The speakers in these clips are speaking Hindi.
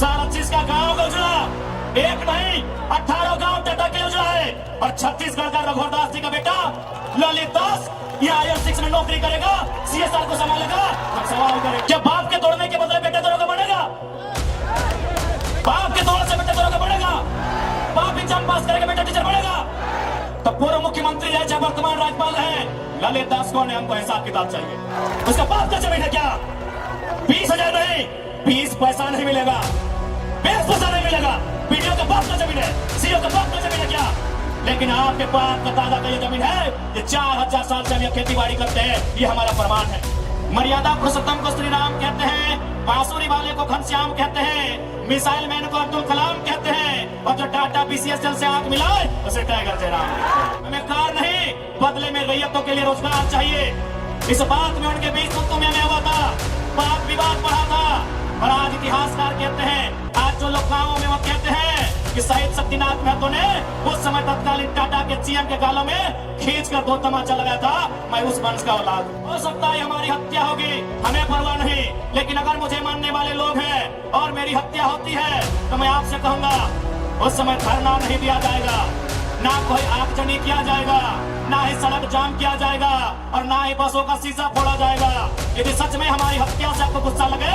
सारा चीज का गांव का उजड़ा, एक नहीं 18 गांव टटा के उजड़ा है। और छत्तीसगढ़ का रघुवरदास जी का बेटा ललित दास यहाँ IL6 में नौकरी करेगा, CSR को संभालेगा। हम सवाल करें, क्या बाप के तोड़ने के बदले बेटे तोड़ोगे बढ़ेगा? बाप के तोड़ने से बेटे तोड़ोगे बढ़ेगा? बाप एग्जाम पास करेगा बेटा टीचर बढ़ेगा? तो पूर्व मुख्यमंत्री है चाहे वर्तमान राज्यपाल है, ललित दास कौन है? हमको हिसाब किताब चाहिए। उसका बाप का जमीन है क्या? 20,000 नहीं, 20 पैसा नहीं मिलेगा, 20 पैसा नहीं मिलेगा। PDO का बाप का जमीन है, CO का बाप का जमीन है क्या? लेकिन आपके बाप का दादा का ये जमीन है, ये 4000 साल से हम खेती बाड़ी करते हैं, ये हमारा प्रमाण है। मर्यादा पुरुषोत्तम को श्री राम कहते हैं, बांसुरी वाले को घनश्याम कहते हैं, मिसाइल मैन को अब्दुल कलाम कहते हैं, और जो टाटा BCSL से आग मिलाए उसे टाइगर जयराम। हमें कार नहीं, बदले में रैयतों के लिए रोजगार चाहिए। इस बात में उनके बीच तुम में हुआ था, बात विवाद बढ़ा था। और आज इतिहासकार कहते हैं, आज जो लोग गाँवों में वो कहते हैं कि शहीद शक्तिनाथ महतो ने उस समय तत्कालीन टाटा के CM के गालों में खींच कर 2 तमाचा लगाया था, मैं उस वंश का औलाद। हो सकता है हमारी हत्या होगी, हमें परवाह नहीं, लेकिन अगर मुझे मानने वाले लोग हैं और मेरी हत्या होती है तो मैं आपसे कहूंगा, उस समय धरना नहीं दिया जाएगा, ना कोई आगजनी किया जाएगा, ना ही सड़क जाम किया जाएगा, और ना ही बसों का शीशा फोड़ा जाएगा। यदि सच में हमारी हत्या से आपको गुस्सा लगे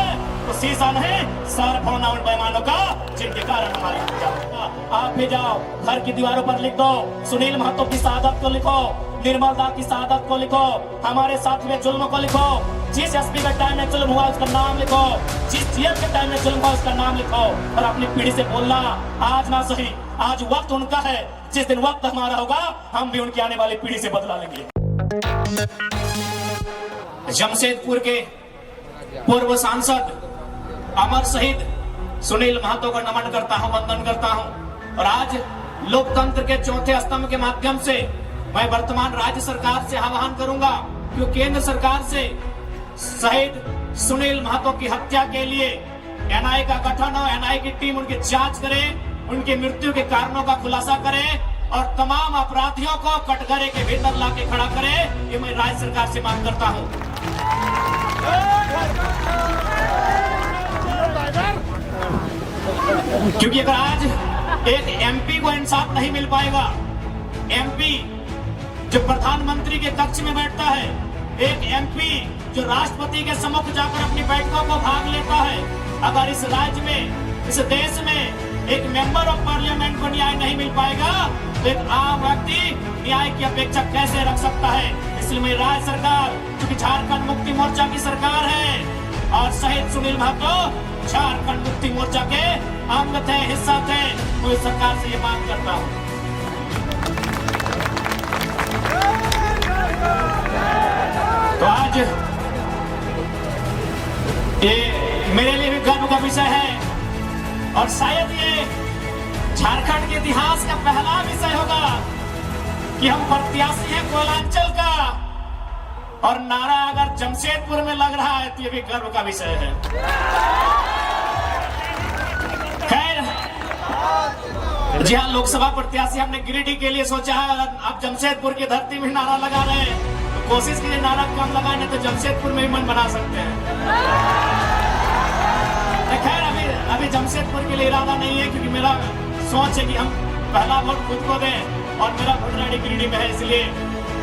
तो शीशा नहीं, सर फोड़ना उन बेईमानों का जिनके कारण हमारी हत्या होगा। आप भी जाओ, घर की दीवारों पर लिख दो, सुनील महतो की शहादत को लिखो, निर्मल दा की शहादत को लिखो, हमारे साथ में जुल्म को लिखो, जिस SP के टाइम में जुल्म हुआ उसका नाम लिखो, जिस GM के टाइम में जुल्म हुआ उसका नाम लिखो, और अपनी पीढ़ी से बोलना, आज ना सही, आज वक्त उनका है, जिस दिन वक्त हमारा होगा हम भी उनकी आने वाली पीढ़ी से बदला लेंगे। जमशेदपुर के पूर्व सांसद अमर शहीद सुनील महतो को नमन करता हूं, वंदन करता हूं। और आज लोकतंत्र के चौथे स्तंभ के माध्यम से मैं वर्तमान राज्य सरकार से आह्वान करूंगा कि केंद्र सरकार से शहीद सुनील महतो की हत्या के लिए NIA का गठन हो, NIA की टीम उनकी जांच करे, उनकी मृत्यु के कारणों का खुलासा करे और तमाम अपराधियों को कटघरे के भीतर लाके खड़ा करे। ये मैं राज्य सरकार से मांग करता हूं। क्योंकि अगर आज एक MP को इंसाफ नहीं मिल पाएगा, MP जो प्रधानमंत्री के कक्ष में बैठता है, एक MP जो राष्ट्रपति के सम्मुख जाकर अपनी बैठकों को भाग लेता है, अगर इस राज्य में, इस देश में एक मेंबर ऑफ पार्लियामेंट को न्याय नहीं मिल पाएगा तो एक आम व्यक्ति न्याय की अपेक्षा कैसे रख सकता है? इसलिए मेरी राज्य सरकार, क्योंकि झारखंड मुक्ति मोर्चा की सरकार है और शहीद सुनील महतो झारखंड मुक्ति मोर्चा के अंग थे, हिस्सा थे, तो इस सरकार से ये मांग करता हूँ। तो आज ये मेरे लिए भी गर्व का विषय है और शायद ये झारखंड के इतिहास का पहला विषय होगा कि हम प्रत्याशी हैं कोयलांचल का, और नारा अगर जमशेदपुर में लग रहा है तो ये भी गर्व का विषय है। खैर, जी हाँ, लोकसभा प्रत्याशी हमने गिरिडीह के लिए सोचा है, अब जमशेदपुर की धरती में नारा लगा रहे हैं तो कोशिश कीजिए नारा कम लगाने, तो जमशेदपुर में ही मन बना सकते हैं। खैर, अभी जमशेदपुर के लिए इरादा नहीं है, क्योंकि मेरा सोच है कि हम पहला वोट खुद को दें और मेरा वोटर ID गिरिडीह में है। इसलिए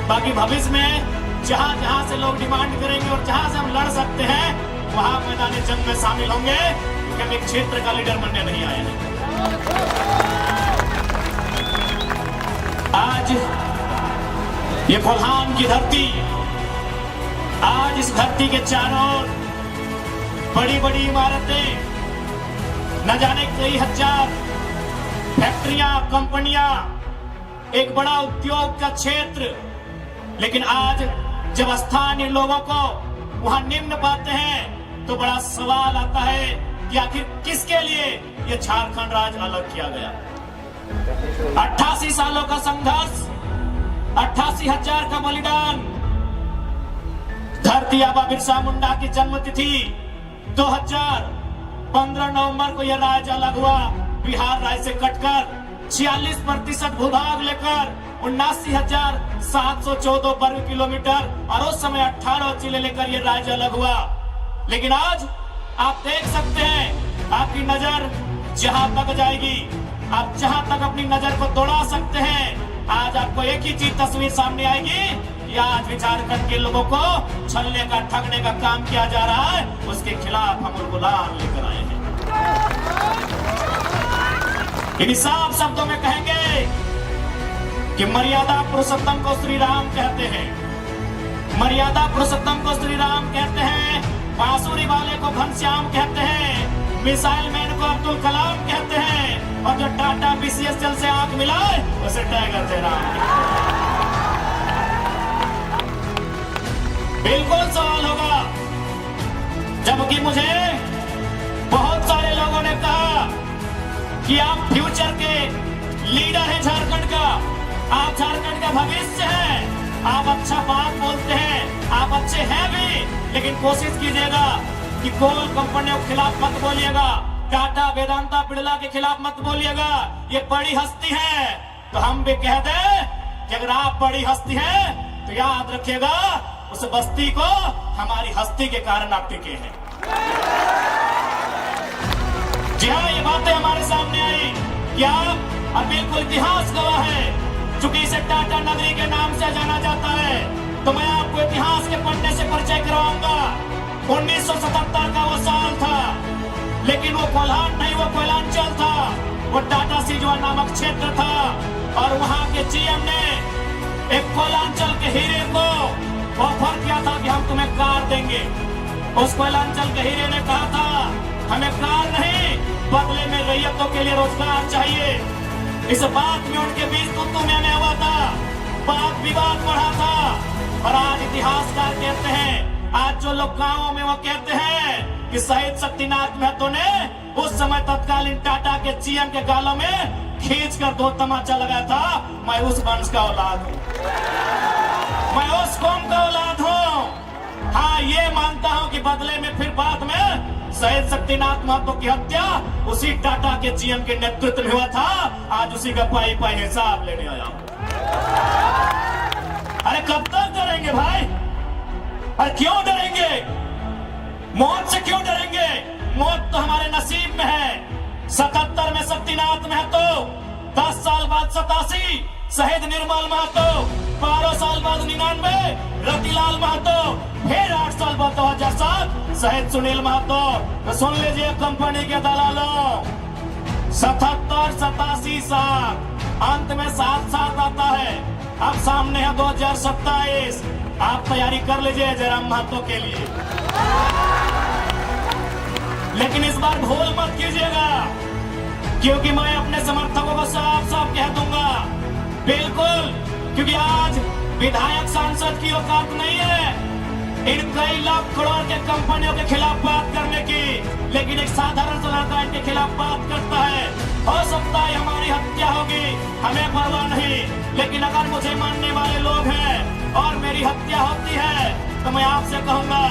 बाकी भविष्य में जहां जहां से लोग डिमांड करेंगे और जहां से हम लड़ सकते हैं वहां मैदान जंग में शामिल होंगे, क्योंकि हम एक क्षेत्र का लीडर बनने नहीं आए हैं। आज ये कोल्हान की धरती, आज इस धरती के चारों ओर बड़ी बड़ी इमारतें, न जाने कई हजार फैक्ट्रियां, कंपनियां, एक बड़ा उद्योग का क्षेत्र, लेकिन आज जब स्थानीय लोगों को वहां निम्न पाते हैं तो बड़ा सवाल आता है कि आखिर किसके लिए ये झारखंड राज्य अलग किया गया। 88 सालों का संघर्ष, 88,000 का बलिदान, धरती आबा बिरसा मुंडा की जन्मतिथि 2015 नवंबर को यह राज्य अलग हुआ, बिहार राज्य से कटकर 46% भूभाग लेकर 79,714 वर्ग किलोमीटर, और उस समय 18 जिले लेकर यह राज्य अलग हुआ। लेकिन आज आप देख सकते हैं आपकी नजर जहां तक जाएगी, आप जहां तक अपनी नजर को दौड़ा सकते हैं। आज आपको एक ही चीज तस्वीर सामने आएगी कि आज झारखंड के लोगों को छलने का, ठगने का काम किया जा रहा है, उसके खिलाफ हम गुलाम लेकर आए हैं। इन साफ शब्दों में कहेंगे कि मर्यादा पुरुषोत्तम को श्री राम कहते हैं, मर्यादा पुरुषोत्तम को श्री राम कहते हैं, बांसुरी वाले को घनश्याम कहते हैं, मिसाइल मैन को अब्दुल कलाम कहते हैं, और जो टाटा बीसीएसएल से आंख मिलाए उसे टाइगर जयराम। बिल्कुल सवाल होगा, जबकि मुझे बहुत सारे लोगों ने कहा कि आप फ्यूचर के लीडर हैं झारखंड का, आप झारखंड का भविष्य हैं, आप अच्छा बात बोलते हैं, आप अच्छे हैं भी, लेकिन कोशिश कीजिएगा कि कोल कंपनियों के खिलाफ मत बोलिएगा, टाटा वेदांता बिरला के खिलाफ मत बोलिएगा, ये बड़ी हस्ती है। तो हम भी कह दें कि अगर आप बड़ी हस्ती हैं तो याद रखिएगा उस बस्ती को हमारी हस्ती के कारण आप टिके हैं। जी हाँ, ये बातें हमारे सामने आई कि आप, और बिल्कुल इतिहास गवाह है, चूंकि इसे टाटा नगरी के नाम से जाना जाता है, तो मैं आपको इतिहास के पन्ने से परिचय करवाऊंगा। 1977 का वो साल था, लेकिन वो कोल्हान नहीं, वो कोयलांचल था, वो टाटा सिजवा नामक क्षेत्र था, और वहां के जीएम ने एक कोयलांचल के हीरे को ऑफर किया था कि हम तुम्हें कार देंगे। उस कोयलांचल के हीरे ने कहा था हमें कार नहीं, बदले में रैयतों के लिए रोजगार चाहिए। इस बात में उनके बीच तुतु में हुआ था, बात विवाद बढ़ा था, और आज इतिहासकार कहते हैं, आज जो लोग गांवों में वो कहते हैं कि शहीद शक्तिनाथ महतो ने उस समय तत्कालीन टाटा के जीएम के गालों में खींच कर 2 तमाचा लगाया था। मैं उस वंश का औलाद हूँ, मैं उस कौम का औलाद हूँ। हाँ, ये मानता हूँ कि बदले में फिर बाद में शहीद शक्तिनाथ महतो की हत्या उसी टाटा के जीएम के नेतृत्व में हुआ था। आज उसी का पाई पाई हिसाब लेने आया हूँ। अरे कब तक डरेंगे भाई? अरे क्यों डरेंगे? मौत से क्यों डरेंगे? मौत तो हमारे नसीब में है। 77 में शक्तिनाथ महतो, 10 साल बाद 87 शहीद निर्मल महतो, 12 साल बाद 99 रतिलाल महतो, फिर 8 साल बाद 2007 शहीद सुनील महतो। तो सुन लीजिए कंपनी के दलालों, 77, 87 साल, अंत में 7 साल आता है। अब सामने है 2027, आप तैयारी कर लीजिए जयराम महतो के लिए। लेकिन इस बार भूल मत कीजिएगा, क्योंकि मैं अपने समर्थकों को साफ साफ कह दूंगा, बिल्कुल, क्योंकि आज विधायक सांसद की औकात नहीं है इन कई लाख करोड़ के कंपनियों के खिलाफ बात करने की, लेकिन एक साधारण सा लड़का इनके खिलाफ बात करता है। हो सकता है हमारी हत्या होगी, हमें परवाह नहीं, लेकिन अगर मुझे मानने वाले लोग हैं और मेरी हत्या होती है तो मैं आपसे कहूंगा,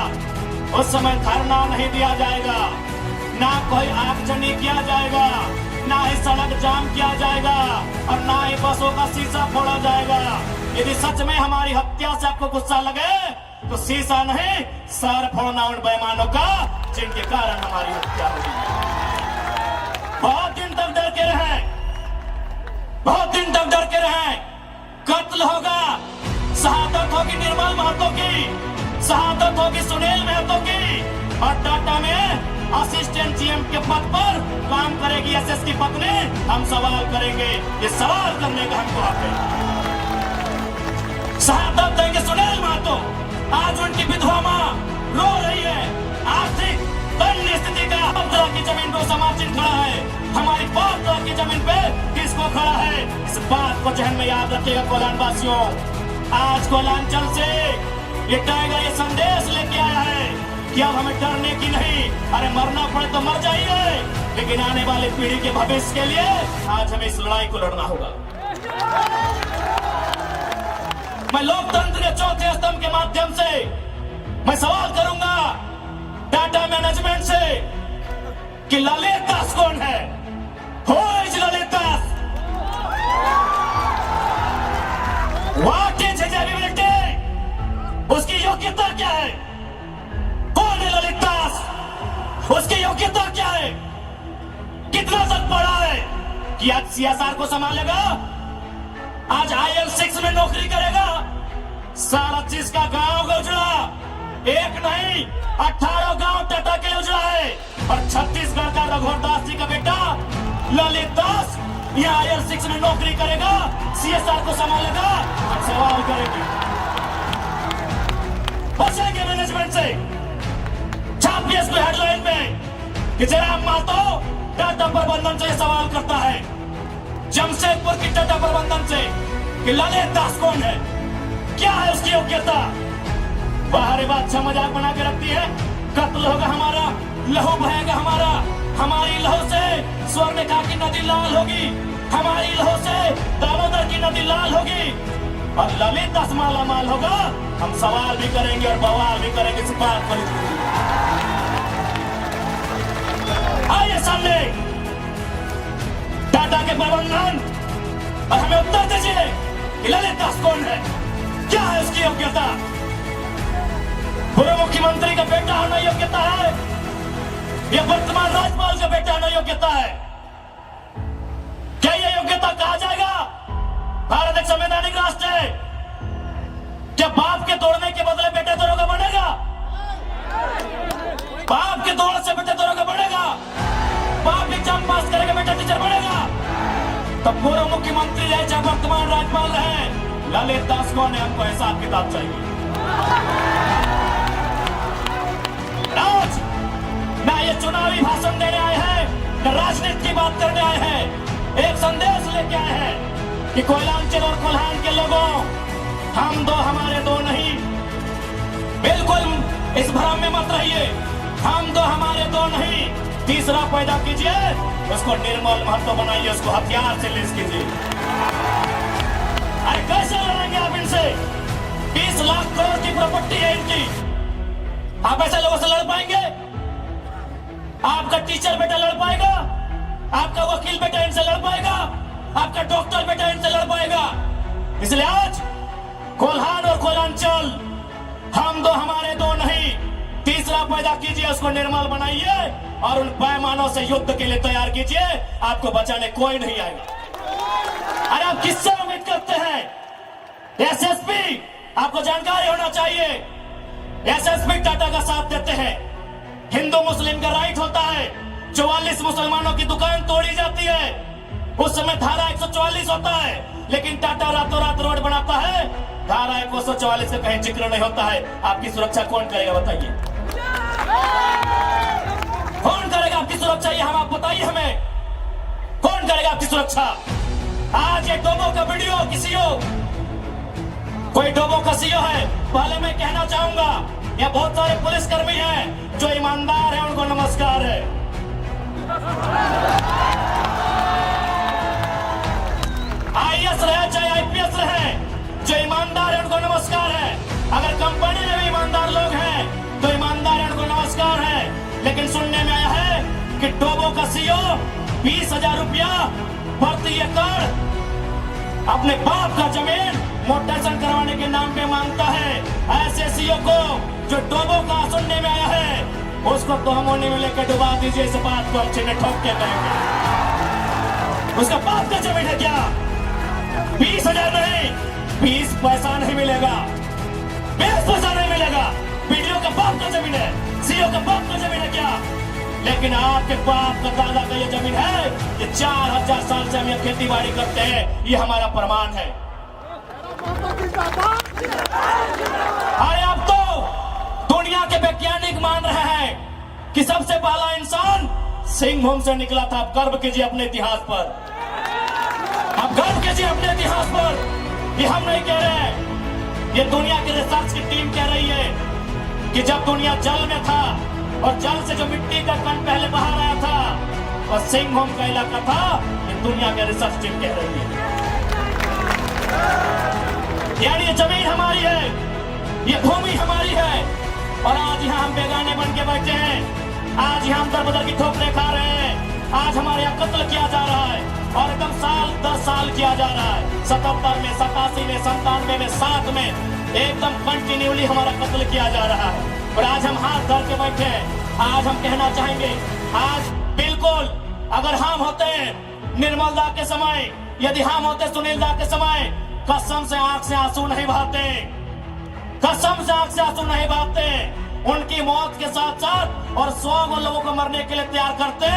उस समय धरना नहीं दिया जाएगा, ना कोई आगजनी किया जाएगा, ना ही सड़क जाम किया जाएगा, और ना ही बसों का शीशा फोड़ा जाएगा। यदि सच में हमारी हत्या से आपको गुस्सा लगे तो शीशा नहीं, सर फोड़ना उन बेईमानों का जिनके कारण हमारी हत्या हुई। बहुत दिन तक डर के रहे, बहुत दिन तक डर के रहे। कत्ल होगा, शहादत होगी निर्मल महतो की, शहादत होगी सुनील महतो की, और टाटा में असिस्टेंट जीएम के पद पर काम करेगी एसएस की पत्नी। हम सवाल करेंगे, ये सवाल करने का हमको हक है। शहादत देंगे सुनील महतो, आज उनकी विधवा मां रो रही है, आर्थिक दयनीय स्थिति का। 5 तरह की जमीन पर समाचिन खड़ा है, हमारी 5 तरह की जमीन पे किसको खड़ा है? इस बात को जहन में याद रखिएगा कोलान वासियों। आज कोलांचल से ये टाइगर ये संदेश लेके आया है कि अब हमें डरने की नहीं, अरे मरना पड़े तो मर जाइए, लेकिन आने वाली पीढ़ी के भविष्य के लिए आज हमें इस लड़ाई को लड़ना होगा। मैं लोकतंत्र के चौथे स्तंभ के माध्यम से मैं सवाल करूंगा टाटा मैनेजमेंट से कि ललित दास कौन है? Who is Lalit Das? What is his ability? उसकी योग्यता क्या है? कौन है ललित दास? उसकी योग्यता क्या है? कितना तक पढ़ा है कि आज सीएसआर को संभालेगा, आज IL6 में नौकरी करेगा। सारा चीज का गांव का उजड़ा, एक नहीं 18 गांव टाटा के लिए उजड़ा है। और छत्तीसगढ़ का रघुवर दास जी का बेटा ललित दास यहाँ IL6 में नौकरी करेगा, CSR को संभालेगा। हम सवाल करेंगे, बचेंगे मैनेजमेंट से। छापिए इसको हेडलाइन में कि जयराम महतो टाटा प्रबंधन से सवाल करता है, जमशेदपुर की टाटा प्रबंधन से, कि ललित दास कौन है, क्या है उसकी योग्यता। बाहरी बात अच्छा मजाक बना के रखती है। कत्ल होगा हमारा, लहू बहेगा हमारा, हमारी लहू से स्वर्णरेखा की नदी लाल होगी, हमारी लहू से दामोदर की नदी लाल होगी। और ललित दास माला माल होगा। हम सवाल भी करेंगे और बवाल भी करेंगे इस बात पर। आइए सामने टाटा के प्रबंधन और हमें उत्तर दीजिए कि ललित दास कौन है, क्या है उसकी योग्यता। पूर्व मुख्यमंत्री का बेटा होना योग्यता है या वर्तमान राज्यपाल का बेटा होना योग्यता है? क्या यह योग्यता कहा जाएगा? भारत एक संवैधानिक राष्ट्र है। क्या बाप के तोड़ने के बदले बेटे तोड़ोगे बनेगा? बाप के तोड़ने से बेटे तोड़ोगे बनेगा? बाप एग्जाम पास करेगा, बेटा टीचर बनेगा? तो पूर्व मुख्यमंत्री रहे चाहे वर्तमान राज्यपाल रहे, ललित दास कौन है, हमको हिसाब किताब चाहिए। आज ना ये चुनावी भाषण देने आए हैं, न राजनीति की बात करने आए हैं। एक संदेश लेके आए हैं कि कोयलांचल और कोल्हान के लोगों, हम दो हमारे दो नहीं। बिल्कुल इस भ्रम में मत रहिए, हम दो हमारे दो नहीं। तीसरा पैदा कीजिए, उसको निर्मल महतो बनाइए, उसको हथियार से लेस कीजिए। अरे कैसे लड़ेंगे आप इनसे? 20 लाख करोड़ की प्रॉपर्टी है इनकी, आप ऐसे लोगों से लड़ पाएंगे? आपका टीचर बेटा लड़ पाएगा? आपका वकील बेटा इनसे लड़ पाएगा? आपका डॉक्टर बेटा इनसे लड़ पाएगा? इसलिए आज कोल्हान और कोयलांचल, हम दो हमारे दो नहीं। तीसरा पैदा कीजिए, उसको निर्मल बनाइए और उन पैमानों से युद्ध के लिए तैयार कीजिए। आपको बचाने कोई नहीं आएगा। अरे आप किससे उम्मीद करते हैं? SSP, आपको जानकारी होना चाहिए, SSP टाटा का साथ देते हैं। हिंदू मुस्लिम का राइट होता है, 44 मुसलमानों की दुकान तोड़ी जाती है, उस समय धारा 144 होता है, लेकिन टाटा रातों रात रोड बनाता है, धारा 144 का कहीं जिक्र नहीं होता है। आपकी सुरक्षा कौन करेगा बताइए? कौन करेगा आपकी सुरक्षा? ये हम आप बताइए हमें, कौन करेगा आपकी सुरक्षा? आज ये डोबो का वीडियो किसी हो, कोई डोबो का सीओ है, पहले मैं कहना चाहूंगा, ये बहुत सारे पुलिसकर्मी हैं जो ईमानदार हैं, उनको नमस्कार है। IAS रहे चाहे IPS रहे, जो ईमानदार है उनको नमस्कार है। अगर कंपनी में भी ईमानदार लोग हैं तो ईमानदार है, उनको नमस्कार है। लेकिन सुनने में आया है कि डोबो का सीओ 20,000 रुपया प्रति एकड़ अपने बाप का जमीन मोटेशन करवाने के नाम पे मांगता है। ऐसे सीओ को जो डोबो का सुनने में आया है, उसको तोहमोनी में लेकर डुबा दीजिए। इस बात को हम चिन्ह ठोक के कहेंगे। उसका बाप का जमीन है क्या? 20,000 नहीं, 20 पैसा नहीं मिलेगा, 20 पैसा नहीं मिलेगा। वीडियो का बाप का जमीन है, सीओ का बाप का जमीन है क्या? लेकिन आपके बाप का दादा का ये जमीन है, ये 4000 साल से हम ये खेती बाड़ी करते हैं, ये हमारा प्रमाण है। अरे अब तो दुनिया के वैज्ञानिक मान रहे हैं कि सबसे पहला इंसान सिंहभूम से निकला था। आप गर्व कीजिए अपने इतिहास पर, आप गर्व कीजिए अपने इतिहास पर। ये हम नहीं कह रहे हैं, ये दुनिया की रिसर्च की टीम कह रही है कि जब दुनिया जल में था और जल से जो मिट्टी का कण पहले बाहर आया था और सिंहभूम का इलाका था, ये दुनिया की रिसर्च टीम कह रही है। यानी ये जमीन हमारी है, ये भूमि हमारी है, और आज यहाँ हम बेगाने बन के बैठे हैं। आज यहाँ हम दर बदर की ठोकरें खा रहे हैं। आज हमारे यहाँ कत्ल किया जा रहा है, और एकदम साल 10 साल किया जा रहा है। 77 में, 87 में, 97 में, 7 में एकदम कंटिन्यूली हमारा कत्ल किया जा रहा है। और आज हम हाथ धर के बैठे हैं। आज हम कहना चाहेंगे, आज बिल्कुल अगर हम हम होते निर्मल दा के समय, यदि हम होते सुनील दा के समय, कसम से आंख से आंसू नहीं बहाते, कसम से आंख से आंसू नहीं बहाते। उनकी मौत के साथ साथ और 100 लोगों को मरने के लिए तैयार करते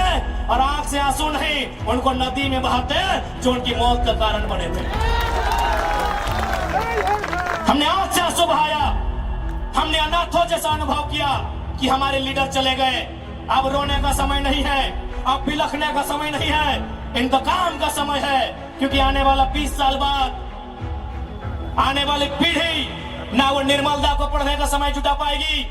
और आंख से आंसू नहीं उनको नदी में बहाते जो उनकी मौत का कारण बने थे। हमने आंख से आंसू बहाया, हमने अनाथों जैसा अनुभव किया कि हमारे लीडर चले गए। अब रोने का समय नहीं है, अब बिलखने का समय नहीं है, इंतकाम का समय है। क्योंकि आने वाला 20 साल बाद आने वाली पीढ़ी ना वो निर्मल दा को पढ़ने का समय जुटा पाएगी,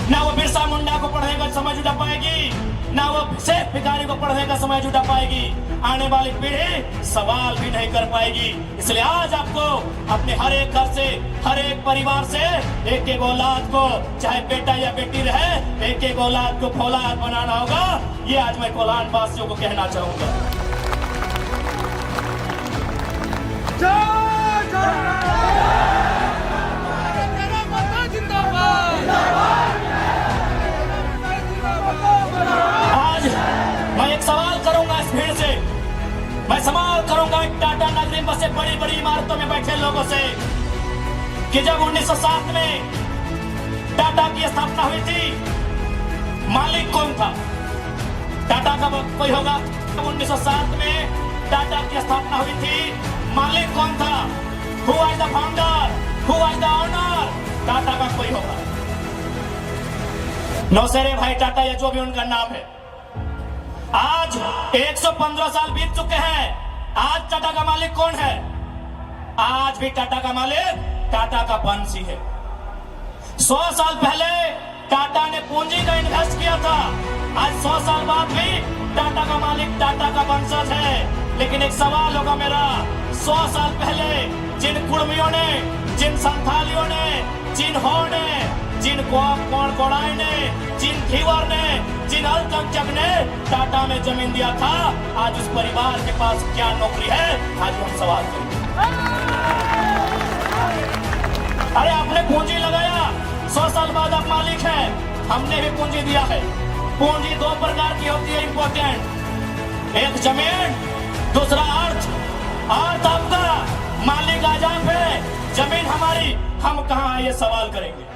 ना वो बिरसा मुंडा को पढ़ने का समय जुटा पाएगी, ना वो शेख भिखारी को पढ़ने का समय जुटा पाएगी। आने वाली पीढ़ी सवाल भी नहीं कर पाएगी। इसलिए आज आपको अपने हर एक घर से, हर एक परिवार से एक एक औलाद को, चाहे बेटा या बेटी रहे, एक एक औलाद को फौलाद बनाना होगा। ये आज मैं कोल्हान वासियों को कहना चाहूंगा। आज मैं एक सवाल करूंगा इस भीड़ से, मैं सवाल करूंगा टाटा नगरी में से बड़ी बड़ी इमारतों में बैठे लोगों से कि जब 1907 में टाटा की स्थापना हुई थी, मालिक कौन था? टाटा का कोई होगा? 1907 में टाटा की स्थापना हुई थी, मालिक कौन था? Who was the founder? Who was the owner? Tata का कोई होगा? नौसेरे भाई टाटा या जो भी उनका नाम है। आज 115 साल बीत चुके हैं, आज टाटा का मालिक कौन है? आज भी टाटा का मालिक टाटा का वंशी है। 100 साल पहले टाटा ने पूंजी का इन्वेस्ट किया था, आज 100 साल बाद भी टाटा का मालिक टाटा का वंशज है। लेकिन एक सवाल होगा मेरा, 100 साल पहले जिन कुर्मियों ने, जिन संथालियों ने, जिन हो ने, जिन कोड़ाई ने, जिन धीवर ने, जिन अल्पसंख्यक ने टाटा में जमीन दिया था, आज उस परिवार के पास क्या नौकरी है? आज हम सवाल करेंगे। अरे आपने पूंजी लगाया, 100 साल बाद आप मालिक हैं, हमने भी पूंजी दिया है। पूंजी 2 प्रकार की होती है इंपॉर्टेंट, एक जमीन, दूसरा अर्थ। अर्थ आपका, मालिक आज आप है, जमीन हमारी, हम कहां आए ये सवाल करेंगे।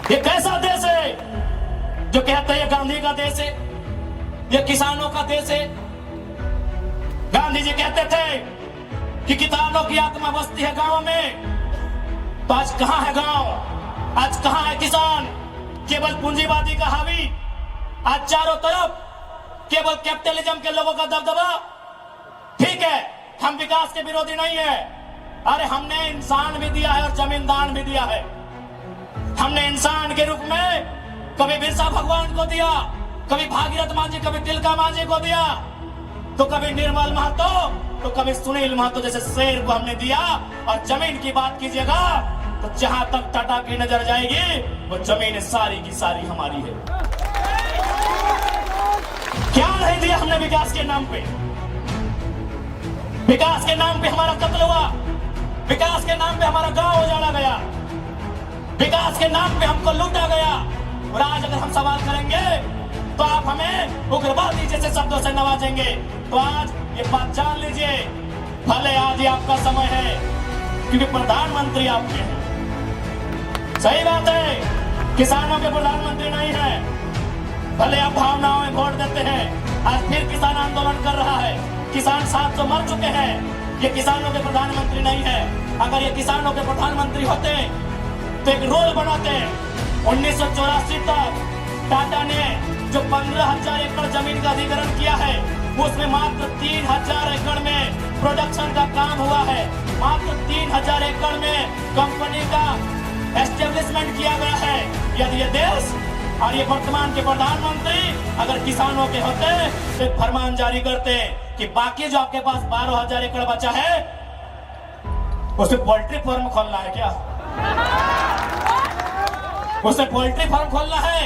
ये कैसा देश है जो कहते हैं गांधी का देश है, ये किसानों का देश है? गांधी जी कहते थे कि किसानों की आत्मा बसती है गांव में, तो आज कहां है गांव? आज कहां है किसान? केवल पूंजीवादी का हावी, आज चारों तरफ केवल कैपिटलिज्म के लोगों का दबदबा। ठीक है, हम विकास के विरोधी नहीं है, अरे हमने इंसान भी दिया है और जमीन दान भी दिया है। हमने इंसान के रूप में कभी बिरसा भगवान को दिया, कभी भागीरथ मांझी, कभी तिलका मांझी को दिया, तो कभी निर्मल महतो, तो कभी सुनील महतो जैसे शेर को हमने दिया। और जमीन की बात कीजिएगा तो जहां तक टाटा की नजर जाएगी वो जमीन सारी की सारी हमारी है। क्या नहीं दिया हमने विकास के नाम पे? विकास के नाम पे हमारा कत्ल हुआ, विकास के नाम पे हमारा गांव उजाड़ा गया, विकास के नाम पे हमको लूटा गया। और आज अगर हम सवाल करेंगे तो आप हमें उग्रवादी जैसे शब्दों से नवाजेंगे। तो आज ये बात जान लीजिए, भले आज ये आपका समय है क्योंकि प्रधानमंत्री आपके हैं। सही बात है, किसानों के प्रधानमंत्री नहीं है। भले आप भावनाओं में वोट देते हैं, आज फिर किसान आंदोलन कर रहा है, किसान 700 मर चुके हैं, ये किसानों के प्रधानमंत्री नहीं है। अगर ये किसानों के प्रधानमंत्री होते तो एक रूल बनाते। 1984 तक टाटा ने जो 15,000 एकड़ जमीन का अधिग्रहण किया है, उसमें मात्र 3,000 एकड़ में प्रोडक्शन का काम हुआ है। मात्र 3,000 एकड़ में कंपनी का एस्टेब्लिशमेंट किया गया है। यदि ये देश और ये वर्तमान के प्रधानमंत्री अगर किसानों के होते तो एक फरमान जारी करते कि बाकी जो आपके पास 12,000 एकड़ बचा है उसे पोल्ट्री फार्म खोलना है क्या? उसे पोल्ट्री फार्म खोलना है?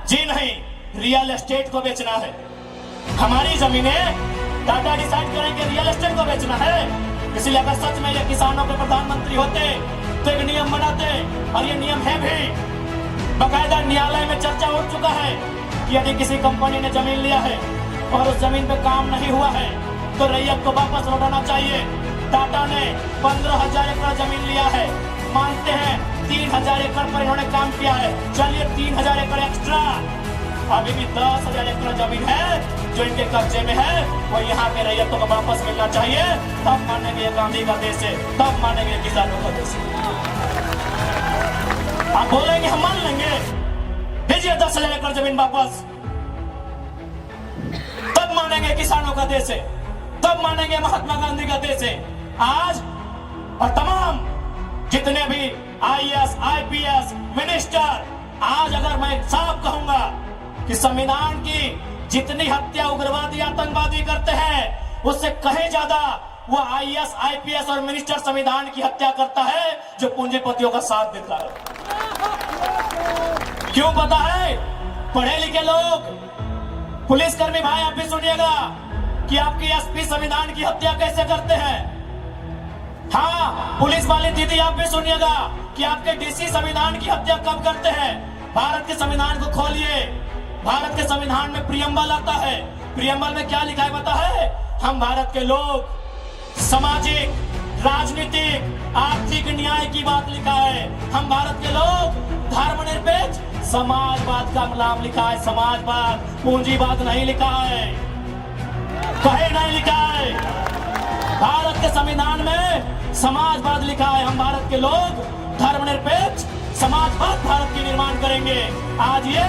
जी नहीं, रियल एस्टेट को बेचना है। हमारी जमीनें टाटा डिसाइड करेंगे रियल एस्टेट को बेचना है। इसलिए अगर सच में ये किसानों के प्रधानमंत्री होते तो एक नियम बनाते, और ये नियम है भी, बकायदा न्यायालय में चर्चा हो चुका है कि यदि किसी कंपनी ने जमीन लिया है और उस जमीन पे काम नहीं हुआ है तो रैयत को वापस लौटाना चाहिए। टाटा ने 15,000 एकड़ जमीन लिया है, मानते हैं 3,000 एकड़ पर इन्होंने काम किया है, चलिए 3,000 एकड़ एक्स्ट्रा, अभी भी 10,000 एकड़ जमीन है जो इनके कब्जे में है, वो यहाँ के रैयतों को वापस मिलना चाहिए। तब मानेंगे ये गांधी का देश है, तब मानेंगे किसानों का देश है। आप बोलेंगे हम मान लेंगे, दीजिए 10,000 एकड़ जमीन वापस, तब मानेंगे किसानों का देश है, तब मानेंगे महात्मा गांधी का देश है। आज और तमाम जितने भी IAS, IPS मिनिस्टर, आज अगर मैं साफ कहूंगा कि संविधान की जितनी हत्या उग्रवादी आतंकवादी करते हैं उससे कहीं ज्यादा वो IAS, IPS और मिनिस्टर संविधान की हत्या करता है जो पूंजीपतियों का साथ देता है। क्यों पता है? पढ़े लिखे लोग, पुलिसकर्मी भाई आप भी सुनिएगा कि आपकी SP संविधान की हत्या कैसे करते हैं। हाँ, पुलिस वाली दीदी आप भी सुनिएगा कि आपके DC संविधान की हत्या कब करते हैं। भारत के संविधान को खोलिए, भारत के संविधान में प्रियम्बल आता है, प्रियम्बल में क्या लिखा है पता है? हम भारत के लोग सामाजिक, राजनीतिक, आर्थिक न्याय की बात लिखा है। हम भारत के लोग धर्मनिरपेक्ष समाजवाद का नाम लिखा है, समाजवाद, पूंजीवाद नहीं लिखा है, कहीं नहीं लिखा है। भारत के संविधान में समाजवाद लिखा है। हम भारत के लोग धर्मनिरपेक्ष समाजवाद भारत की निर्माण करेंगे। आज ये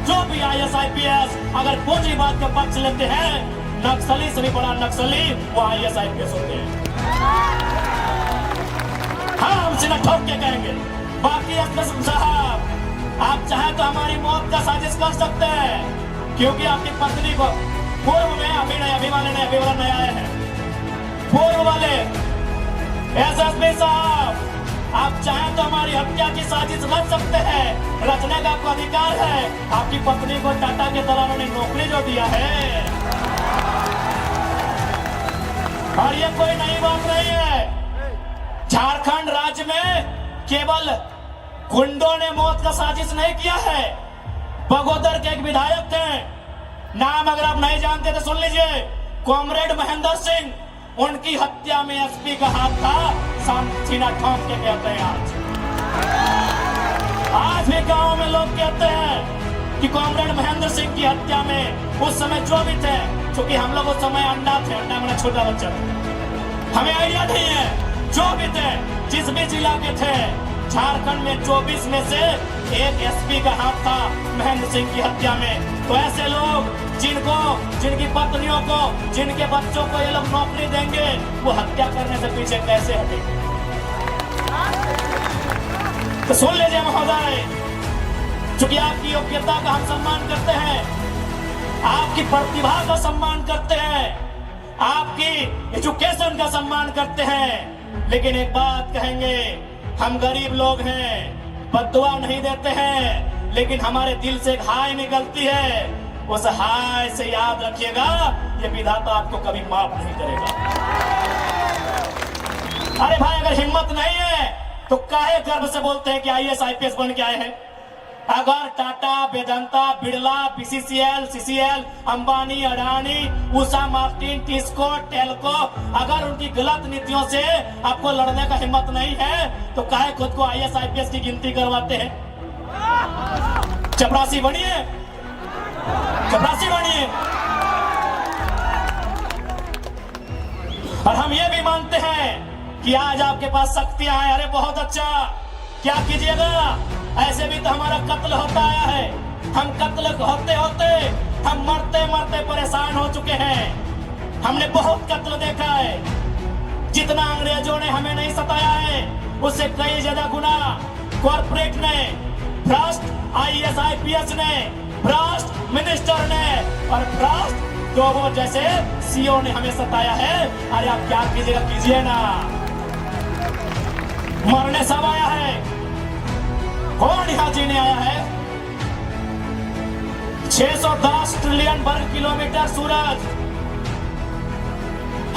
जो भी IAS, IPS अगर पूंजीवाद का पक्ष लेते हैं, नक्सली से भी बड़ा नक्सली वो IAS, IPS होते हैं। हाँ, हम सीना ठोक के कहेंगे। बाकी अस्म साहब, आप चाहे तो हमारी मौत का साजिश कर सकते हैं, क्योंकि आपकी पत्नी को पूर्व में अभी वाले नए आए हैं, पूर्व वाले SSB साहब, आप चाहें तो हमारी हत्या की साजिश रच सकते हैं, रचने का आपको अधिकार है। आपकी पत्नी को टाटा के दलालों ने नौकरी जो दिया है, और ये कोई नई बात नहीं है। झारखंड राज्य में केवल गुंडों ने मौत का साजिश नहीं किया है। बगोदर के एक विधायक थे, नाम अगर आप नहीं जानते तो सुन लीजिए, कॉमरेड महेंद्र सिंह, उनकी हत्या में SP का हाथ था। सीना ठोक के कहते हैं आज भी गांव में लोग कहते हैं कि कॉमरेड महेंद्र सिंह की हत्या में उस समय जो भी थे, क्योंकि हम लोग उस समय अंडा थे, अंडा मेरा छोटा बच्चा था, हमें आइडिया नहीं है, जो भी थे, जिस भी जिला के थे, झारखंड में 24 में से एक SP का हाथ था महेंद्र सिंह की हत्या में। तो ऐसे लोग जिनकी पत्नियों को, जिनके बच्चों को ये लोग नौकरी देंगे, वो हत्या करने से पीछे कैसे हटेंगे? तो सुन लीजिए महोदय, क्योंकि आपकी योग्यता का हम सम्मान करते हैं, आपकी प्रतिभा का सम्मान करते हैं, आपकी एजुकेशन का सम्मान करते हैं, लेकिन एक बात कहेंगे, हम गरीब लोग हैं, बद्दुआ नहीं देते हैं, लेकिन हमारे दिल से एक हाय निकलती है, उस हाय से याद रखिएगा, ये विधाता आपको कभी माफ नहीं करेगा। अरे भाई, अगर हिम्मत नहीं है तो काहे गर्व से बोलते हैं कि IAS, IPS बन के आए हैं? अगर Tata, Vedanta, Birla, BCCL, CCL, Ambani, Adani, Usha Martin, TISCO, Telco, अगर उनकी गलत नीतियों से आपको लड़ने का हिम्मत नहीं है तो काहे खुद को IAS, IPS की गिनती करवाते हैं? चपरासी बनिए, चपरासी बनिए। और हम ये भी मानते हैं कि आज आपके पास शक्तियां हैं। अरे बहुत अच्छा, क्या कीजिएगा? ऐसे भी तो हमारा कत्ल होता आया है, हम कत्ल होते होते हम मरते मरते परेशान हो चुके हैं। हमने बहुत कत्ल देखा है, जितना अंग्रेजों ने हमें नहीं सताया है उससे कई ज्यादा गुना कॉर्पोरेट ने, भ्रष्ट IAS, IPS ने, भ्रष्ट मिनिस्टर ने और भ्रष्ट तो वो जैसे CEO ने हमें सताया है। अरे आप क्या कीजिएगा, कीजिए ना, मरने सब आया है, कौन यहाँ जीने आया है? 610 ट्रिलियन वर्ग किलोमीटर सूरज।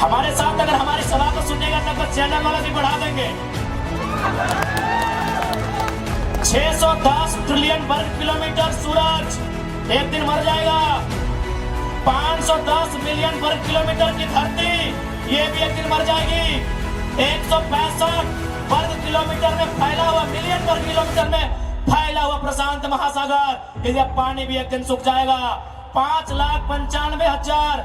हमारे साथ अगर हमारी सलाह को सुनेगा तब चैनल वाला भी बढ़ा देंगे। 610 ट्रिलियन वर्ग किलोमीटर सूरज एक दिन मर जाएगा। 510 मिलियन वर्ग किलोमीटर की धरती, ये भी एक दिन मर जाएगी। 165 वर्ग किलोमीटर में फैला हुआ, मिलियन वर्ग किलोमीटर में फैला हुआ प्रशांत महासागर, इसका पानी भी एक दिन सूख जाएगा। 5,95,000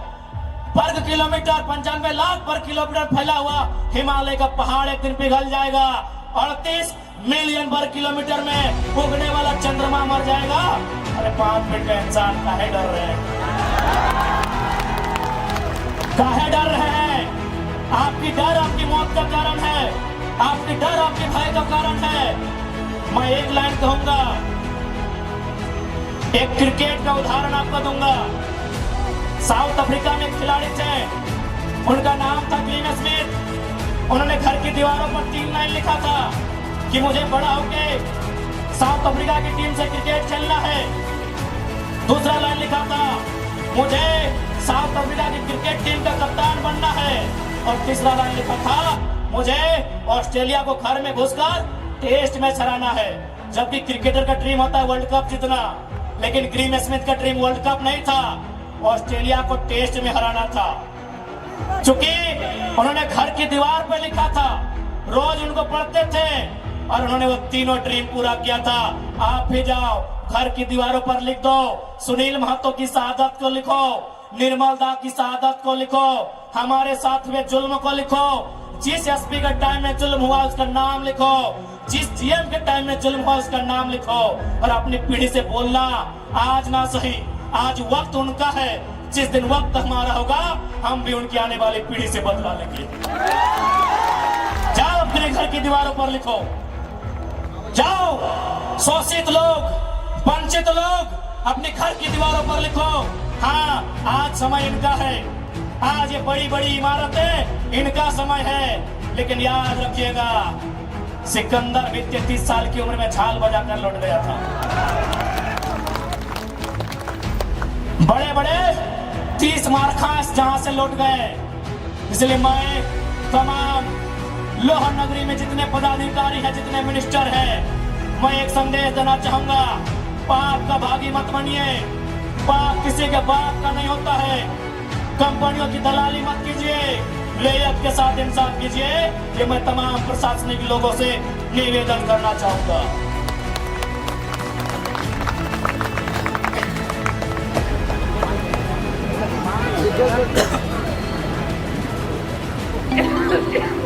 वर्ग किलोमीटर, 95 लाख वर्ग किलोमीटर फैला हुआ हिमालय का पहाड़ एक दिन पिघल जाएगा। 38 मिलियन वर्ग किलोमीटर में उगने वाला चंद्रमा मर जाएगा। अरे 5 मिनट का इंसान काहे डर रहे हैं, काहे डर रहे हैं? आपकी डर आपकी मौत का कारण है, आपकी डर आपके भय का कारण है। मैं एक लाइन कहूंगा, एक क्रिकेट का उदाहरण आपको दूंगा। साउथ अफ्रीका में एक खिलाड़ी थे, उनका नाम था ग्रीन स्मिथ। उन्होंने घर की दीवारों पर 3 लाइन लिखा था कि मुझे बड़ा होके साउथ अफ्रीका की टीम से क्रिकेट खेलना है। दूसरा लाइन लिखा था, मुझे साउथ अफ्रीका की क्रिकेट टीम का कप्तान बनना है। और तीसरा लाइन लिखा था, मुझे ऑस्ट्रेलिया को घर में घुसकर टेस्ट मैच हराना है। जबकि क्रिकेटर का ड्रीम होता है वर्ल्ड कप जीतना, लेकिन ग्रीन स्मिथ का ड्रीम वर्ल्ड कप नहीं था, ऑस्ट्रेलिया को टेस्ट में हराना था। चूंकि उन्होंने घर की दीवार पर लिखा था, रोज उनको पढ़ते थे और उन्होंने वो तीनों ड्रीम पूरा किया था। आप भी जाओ, घर की दीवारों पर लिख दो, सुनील महतो की शहादत को लिखो, निर्मल दा की शहादत को लिखो, हमारे साथ में जुल्म को लिखो, जिस एसपी के टाइम में जुल्म हुआ उसका नाम लिखो, जिस जीएम के टाइम में जुल्म हुआ उसका नाम लिखो। और अपनी पीढ़ी से बोलना, आज ना सही, आज वक्त उनका है, जिस दिन वक्त हमारा होगा हम भी उनकी आने वाली पीढ़ी से बदला लेंगे। जाओ अपने घर की दीवारों पर लिखो, जाओ शोषित लोग, वंचित लोग अपने घर की दीवारों पर लिखो, हाँ आज समय इनका है, आज ये बड़ी बड़ी इमारतें इनका समय है। लेकिन याद रखिएगा, सिकंदर भी 33 साल की उम्र में झाल बजाकर लौट गया था। बड़े बड़े 30 मारखास जहां से लौट गए। इसलिए मैं तमाम लोहा नगरी में जितने पदाधिकारी हैं, जितने मिनिस्टर हैं, मैं एक संदेश देना चाहूंगा, पाप का भागी मत बनिए। पाप किसी के बाप का नहीं होता है। कंपनियों की दलाली मत कीजिए, लेयत के साथ इंसाफ कीजिए। ये मैं तमाम प्रशासनिक लोगों से निवेदन करना चाहूंगा। Yeah.